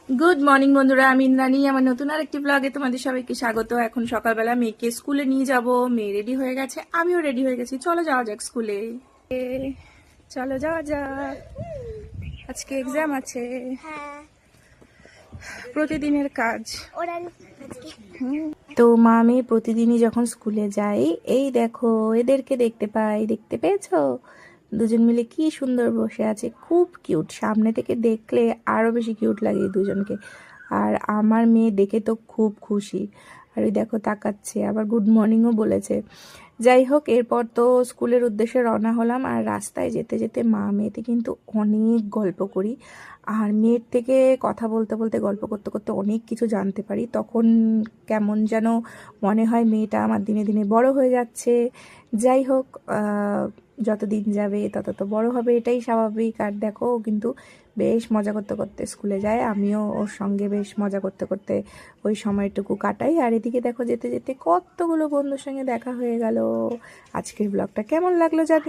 Good morning বন্ধুরা, আমি ইন্দ্রাণী। আমার নতুন আরেকটি ব্লগে তোমাদের সবাইকে স্বাগত। এখন সকালবেলা মেয়েকে স্কুলে নিয়ে যাব। মেয়ে রেডি হয়ে গেছে, আমিও রেডি হয়ে গেছি। চলো যাওয়া যাক স্কুলে। চলো যাওয়া যাক, আজকে এক্সাম আছে। হ্যাঁ, প্রতিদিনের কাজ। ওরা তো মা মেয়ে প্রতিদিনই যখন স্কুলে যাই, এই দেখো এদেরকে দেখতে পাই। দেখতে পেয়েছো? দুজন মিলে কি সুন্দর বসে আছে, খুব কিউট। সামনে থেকে দেখলে আরো বেশি কিউট লাগে এই দুজনকে। আর আমার মেয়ে দেখে তো খুব খুশি। আর ওই দেখো তাকাচ্ছে, আবার গুড মর্নিংও বলেছে। যাই হোক, এরপর তো স্কুলের উদ্দেশ্যে রওনা হলাম। আর রাস্তায় যেতে যেতে মা মেয়েতে কিন্তু অনেক গল্প করি। আর মেয়ের থেকে কথা বলতে বলতে, গল্প করতে করতে অনেক কিছু জানতে পারি। তখন কেমন যেন মনে হয় মেয়েটা আমার দিনে দিনে বড় হয়ে যাচ্ছে। যাই হোক, যত দিন যাবে তত তো বড় হবে, এটাই স্বাভাবিক। আর দেখো ও কিন্তু বেশ মজা করতে করতে স্কুলে যায়, আমিও ওর সঙ্গে বেশ মজা করতে করতে ওই সময়টুকু কাটাই। আর এদিকে দেখো যেতে যেতে কতগুলো বন্ধুর সঙ্গে দেখা হয়ে গেল। আজকের ব্লগটা কেমন লাগলো জানি।